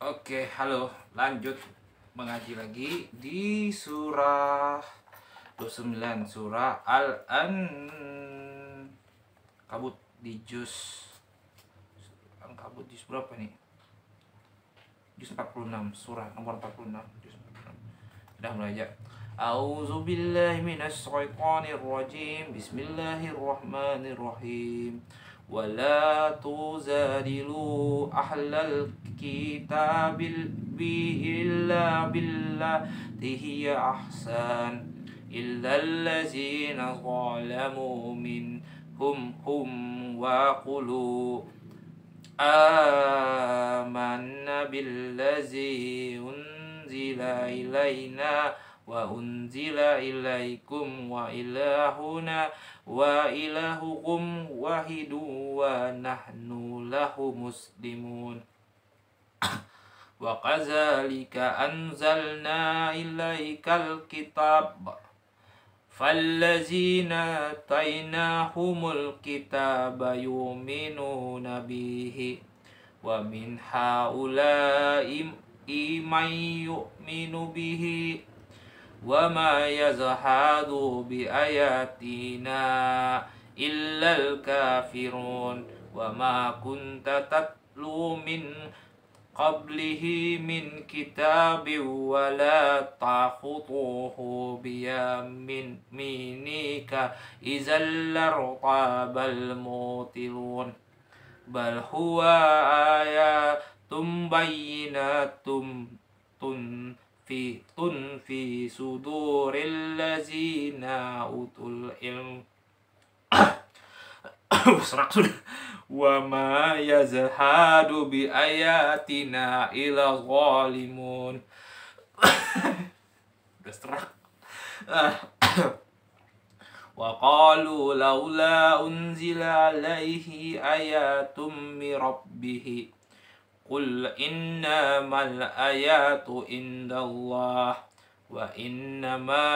Oke, halo. Lanjut mengaji lagi di surah 29, surah Al-Ankabut di juz Ankabut juz berapa nih? Juz 46, surah nomor 46, juz 46. Sudah mulai aja. A'udzu billahi minasy syaithanir rajim. Bismillahirrahmanirrahim. Wala tuzadilu ahlal kitabil illa billati hiya ahsan illa allazina zalamu minhum wa qulu amanna billazi unzila ilaina wa unzila ilaikum wa ilahuna wa ilahukum wahidu wa nahnu lahu muslimun. Wa kadzalika anzalna ilaikal kitab fallazina atainahumul kitaba yu'minuna bihi wa min haula'i man yu'minu bihi wa ma yazhadu bi ayatina illal kafirun wa ma kunta tatlu min qablihi min kitabin wa la ta'khutuhu biyaminika idzal lartabal mutilun bal huwa ayatum bayyinatum fi suduril ladzina utul ilm. Serak sudah. Wa ma yazhadu bi ayatina ila zalimun. Udah serak. Wa qalu laula unzila alaihi ayatum min rabbih. Qul innamal ayatu indallah wa innama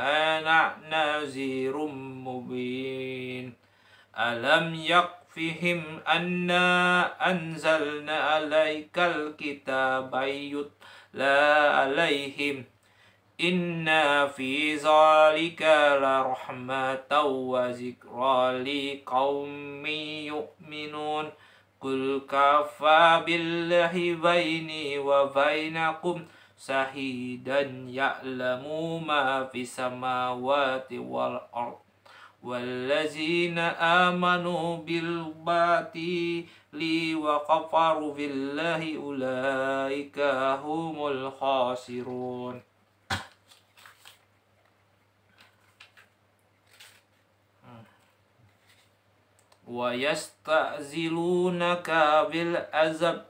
ana nazirum mubin. Alam yakfihim anna anzalna alaikal kitaba yutla alaihim inna fi zalika la rahmatan wa zikra liqaumin yu'minun. Qul kafa billahi baini wa bainakum sahidan ya'lamu ma fis samawati wal ard wallazina amanu bil batili wa kafaru billahi ulaika humul khasirun. Wa yasta'zilunaka bil azab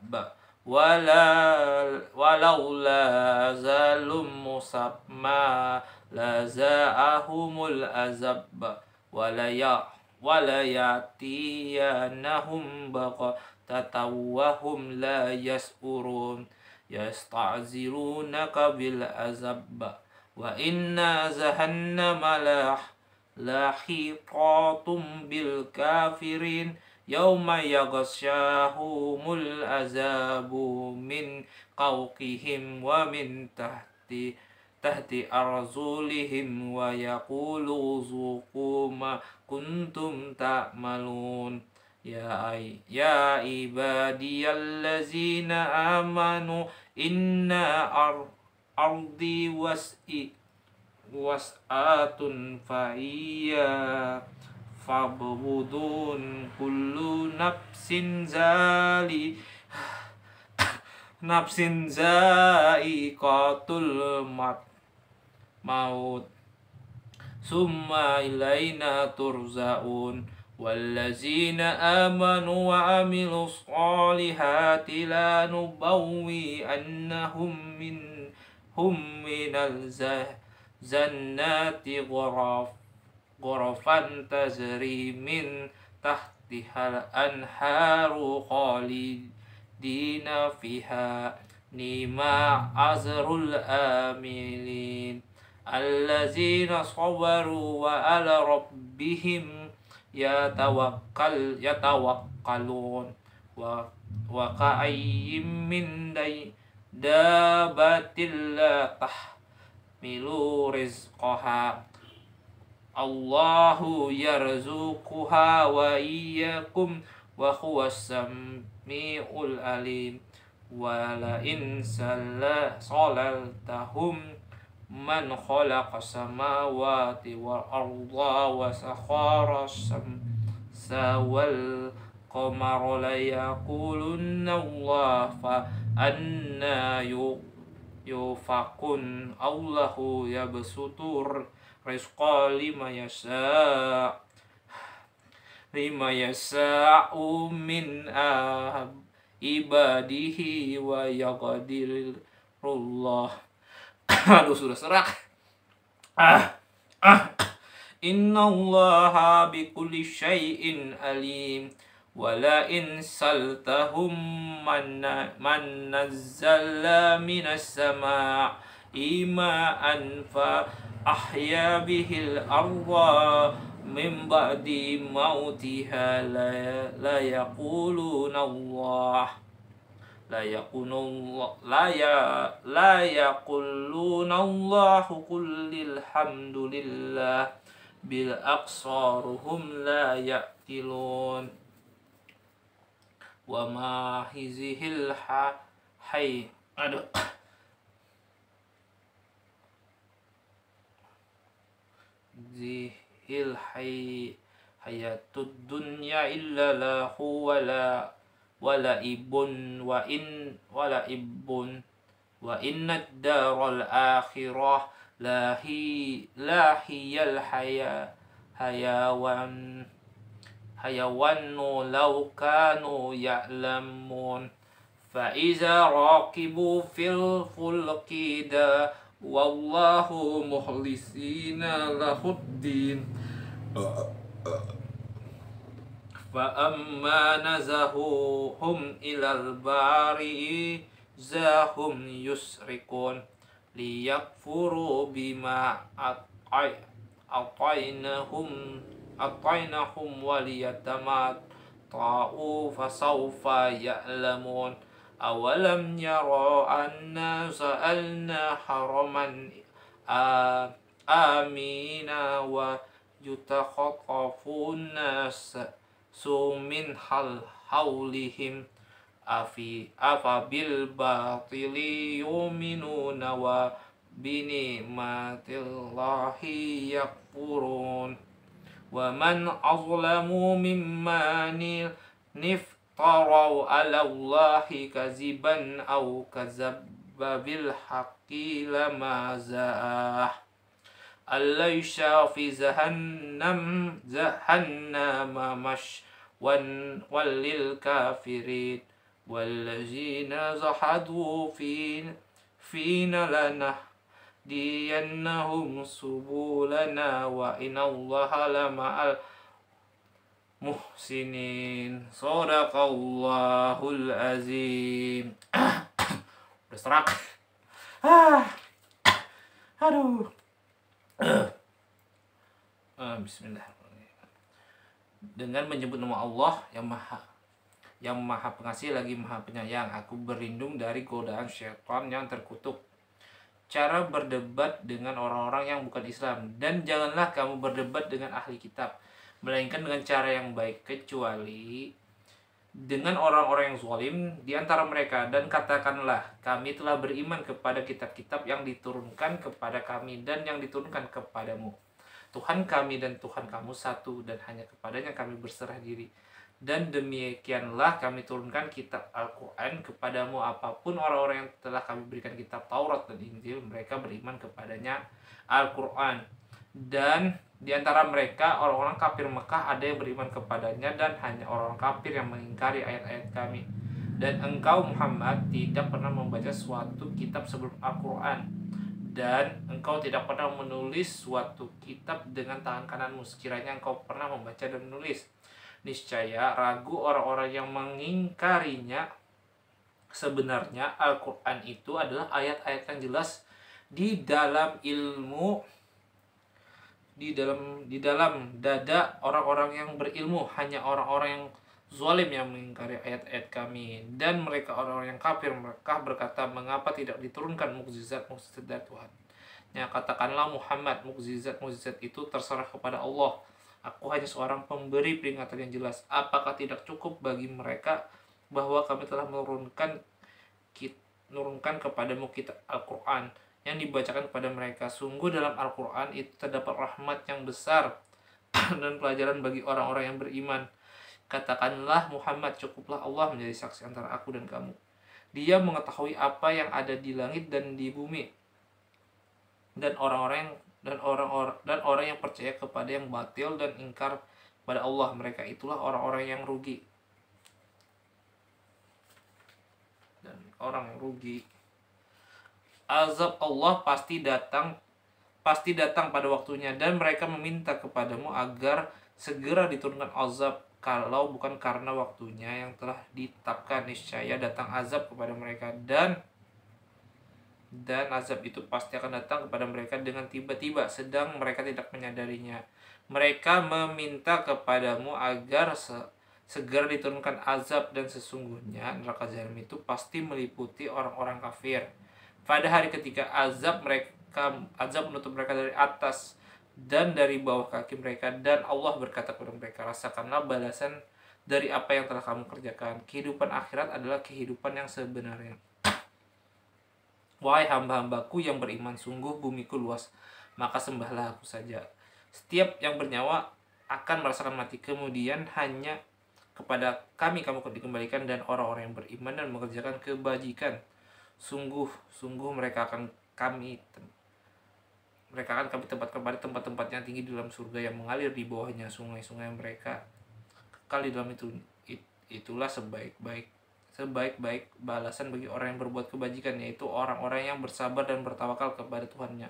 walaula zalum musamma laza'ahumul azab walayatiyanahum baqatatan la yas'urun. Yasta'zilunaka bil azab wa inna jahannama lahiqatum bil kafirin yauma yaghsyahumul azabu min fawqihim wa min tahti arzulihim wa yaqulu zuqu ma kuntum ta'malun. Ya ibadiyallazina amanu inna ardi was'atun fa'iyya fa'budun kullu nafsin za'iqatul maut summa ilaina turza'un. Wallazina amanu wa amilus solihati la nubawwi annahum minal zannati ghurafan tajri min tahtihal anharu khalidina fiha nima azrul amilin allazina sabaru wa ala rabbihim yatawakkalun wa ka'ayyim min dabbatin la tahmilu rizqaha Allahu yarzuquha wa iyyakum wa huwas samiul alim wa la in salaltahum man khalaqa samawati wal arda wa sakhara samsa wal qamara la yaqulunna Allah fa anna yufakun Allahu yabsutur rizqa lima yasa'u min ibadihi wa yaqdirullah. Aduh, sudah serak. Innallaha bikulli syai'in alim. Wala in saltahum man nazzala minas sama'i ma'an fa ahya bihil arda min ba'di mautiha la yaquluna Allah la yaquluna Allahu qulil hamdulillah bil aqsaruhum la ya'qilun wa ma hizihil hay aduh zihil hayatud dunya illa lahu wala ibun wa innad daral akhirah lahiyal hayawanu law kanu ya'lamun fa iza raqibu fil fulki wallahu mukhlisina lahuddin fa amma nazahuhum ilal bari zahum yusrikun liyakfuru bima atainahum waliyatamatta'u fasawfa ya'lamun awalam yara anna sa'alna haraman amina wa yutakhafun nas sumin haulihim afa bil batili yu'minuna wa bini'matillahi yakfurun wa man azlamu mimman niftaraw ala Allahi kaziban aw kazabba bil haqqi lama za'ah alaysa fi jahannama walil kafirin wallazina zahadu fina lanahdiyannahum subulana wa innallaha lama'al muhsinin. Shadaqallahul azim. Udah serak. Aduh. Bismillahirrahmanirrahim. Dengan menyebut nama Allah yang maha pengasih lagi maha penyayang, aku berlindung dari godaan syaitan yang terkutuk. Cara berdebat dengan orang-orang yang bukan Islam, dan janganlah kamu berdebat dengan ahli kitab, melainkan dengan cara yang baik, kecuali dengan orang-orang yang zalim di antara mereka, dan katakanlah kami telah beriman kepada kitab-kitab yang diturunkan kepada kami dan yang diturunkan kepadamu. Tuhan kami dan Tuhan kamu satu, dan hanya kepadanya kami berserah diri. Dan demikianlah kami turunkan kitab Al-Quran kepadamu, apapun orang-orang yang telah kami berikan kitab Taurat dan Injil, mereka beriman kepadanya Al-Quran. Dan di antara mereka orang-orang kafir Mekah ada yang beriman kepadanya, dan hanya orang kafir yang mengingkari ayat-ayat kami. Dan engkau Muhammad tidak pernah membaca suatu kitab sebelum Al-Quran, dan engkau tidak pernah menulis suatu kitab dengan tangan kananmu. Sekiranya engkau pernah membaca dan menulis, niscaya ragu orang-orang yang mengingkarinya. Sebenarnya Al-Quran itu adalah ayat-ayat yang jelas di dalam ilmu, di dalam dada orang-orang yang berilmu. Hanya orang-orang yang zalim yang mengingkari ayat-ayat kami. Dan mereka orang-orang yang kafir, mereka berkata, mengapa tidak diturunkan mukjizat-mukjizat dari Tuhan. Ya, katakanlah Muhammad, mukjizat-mukjizat itu terserah kepada Allah. Aku hanya seorang pemberi peringatan yang jelas. Apakah tidak cukup bagi mereka bahwa kami telah menurunkan kepadamu kitab Al-Quran yang dibacakan kepada mereka. Sungguh dalam Al-Quran itu terdapat rahmat yang besar dan pelajaran bagi orang-orang yang beriman. Katakanlah Muhammad, cukuplah Allah menjadi saksi antara aku dan kamu. Dia mengetahui apa yang ada di langit dan di bumi. Dan orang yang percaya kepada yang batil dan ingkar pada Allah, mereka itulah orang-orang yang rugi. Dan orang yang rugi. Azab Allah pasti datang pada waktunya, dan mereka meminta kepadamu agar segera diturunkan azab, kalau bukan karena waktunya yang telah ditetapkan. Niscaya datang azab kepada mereka, dan azab itu pasti akan datang kepada mereka dengan tiba-tiba, sedang mereka tidak menyadarinya. Mereka meminta kepadamu agar segera diturunkan azab, dan sesungguhnya neraka jahanam itu pasti meliputi orang-orang kafir. Pada hari ketika azab menutup mereka dari atas dan dari bawah kaki mereka, dan Allah berkata kepada mereka, rasakanlah balasan dari apa yang telah kamu kerjakan. Kehidupan akhirat adalah kehidupan yang sebenarnya. Wahai hamba-hambaku yang beriman, sungguh bumiku luas, maka sembahlah aku saja. Setiap yang bernyawa akan merasakan mati, kemudian hanya kepada kami kamu dikembalikan, dan orang-orang yang beriman dan mengerjakan kebajikan, sungguh mereka akan kami tempatkan pada tempat-tempat yang tinggi di dalam surga, yang mengalir di bawahnya sungai-sungai mereka kekal di dalam itu. Itulah sebaik-baik balasan bagi orang yang berbuat kebajikan, yaitu orang-orang yang bersabar dan bertawakal kepada Tuhannya.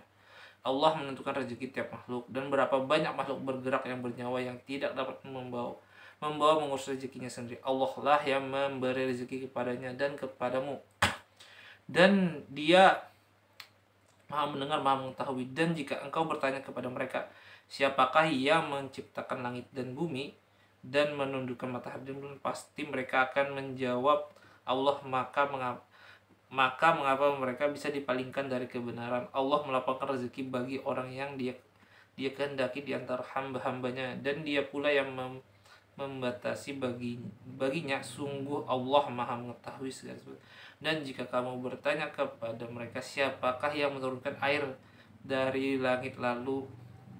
Allah menentukan rezeki tiap makhluk, dan berapa banyak makhluk bergerak yang bernyawa yang tidak dapat membawa mengurus rezekinya sendiri. Allah lah yang memberi rezeki kepadanya dan kepadamu, dan Dia Maha mendengar, Maha mengetahui. Dan jika engkau bertanya kepada mereka, siapakah yang menciptakan langit dan bumi dan menundukkan matahari dan bulan, pasti mereka akan menjawab Allah. Maka mengapa mereka bisa dipalingkan dari kebenaran? Allah melapangkan rezeki bagi orang yang dia kehendaki di antara hamba-hambanya, dan Dia pula yang membatasi baginya. Sungguh Allah Maha mengetahui segala sesuatu. Dan jika kamu bertanya kepada mereka, siapakah yang menurunkan air dari langit lalu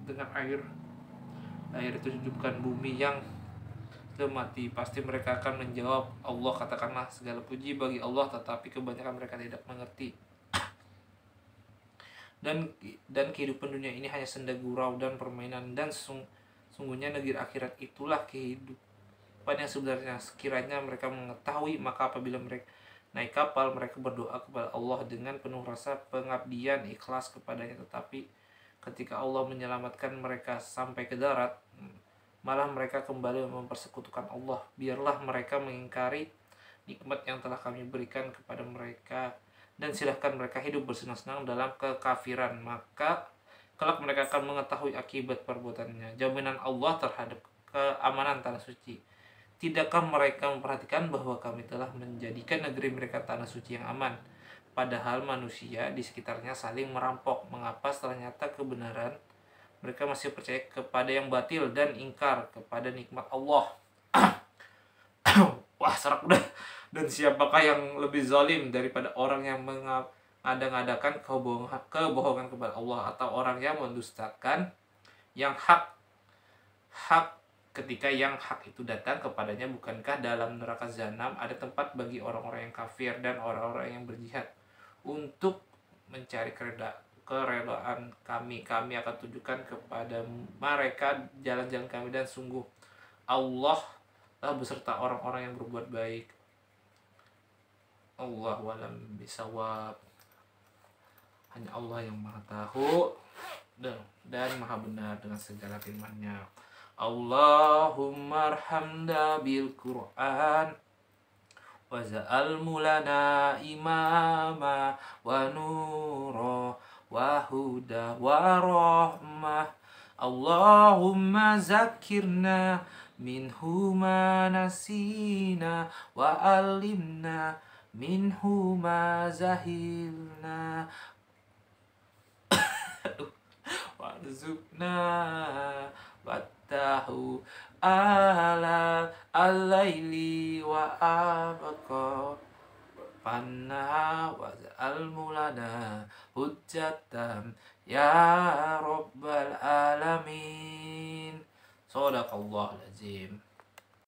dengan air itu hidupkan bumi yang mati, pasti mereka akan menjawab Allah. Katakanlah segala puji bagi Allah, tetapi kebanyakan mereka tidak mengerti. Dan kehidupan dunia ini hanya senda gurau dan permainan, dan sungguhnya negeri akhirat itulah kehidupan yang sebenarnya. Sekiranya mereka mengetahui, maka apabila mereka naik kapal, mereka berdoa kepada Allah dengan penuh rasa pengabdian ikhlas kepadanya. Tetapi ketika Allah menyelamatkan mereka sampai ke darat, malah mereka kembali mempersekutukan Allah. Biarlah mereka mengingkari nikmat yang telah kami berikan kepada mereka, dan silahkan mereka hidup bersenang-senang dalam kekafiran, maka kelak mereka akan mengetahui akibat perbuatannya. Jaminan Allah terhadap keamanan tanah suci. Tidakkah mereka memperhatikan bahwa kami telah menjadikan negeri mereka tanah suci yang aman, padahal manusia di sekitarnya saling merampok? Mengapa setelah nyata kebenaran mereka masih percaya kepada yang batil dan ingkar kepada nikmat Allah? Wah, serak udah. Dan siapakah yang lebih zalim daripada orang yang mengada-ngadakan kebohongan kepada Allah, atau orang yang mendustakan yang hak ketika yang hak itu datang kepadanya? Bukankah dalam neraka jahanam ada tempat bagi orang-orang yang kafir dan orang-orang yang berjihad untuk mencari kerelaan kami? Kami akan tunjukkan kepada mereka jalan-jalan kami, dan sungguh Allah lah beserta orang-orang yang berbuat baik. Allahu a'lam bishawab. Hanya Allah yang Maha tahu dan Maha benar dengan segala firman-Nya. Allahumma arhamna bil Qur'an waj'alhu lana imama wa nura wa huda wa rahmah. Allahumma zakirna minhu ma nasina wa alimna minhu ma zahilna warzuqna wattahu ala al-laili wa abqa panna wa al-mulana hujjatam ya rabbal alamin. Shadaqallahul azim.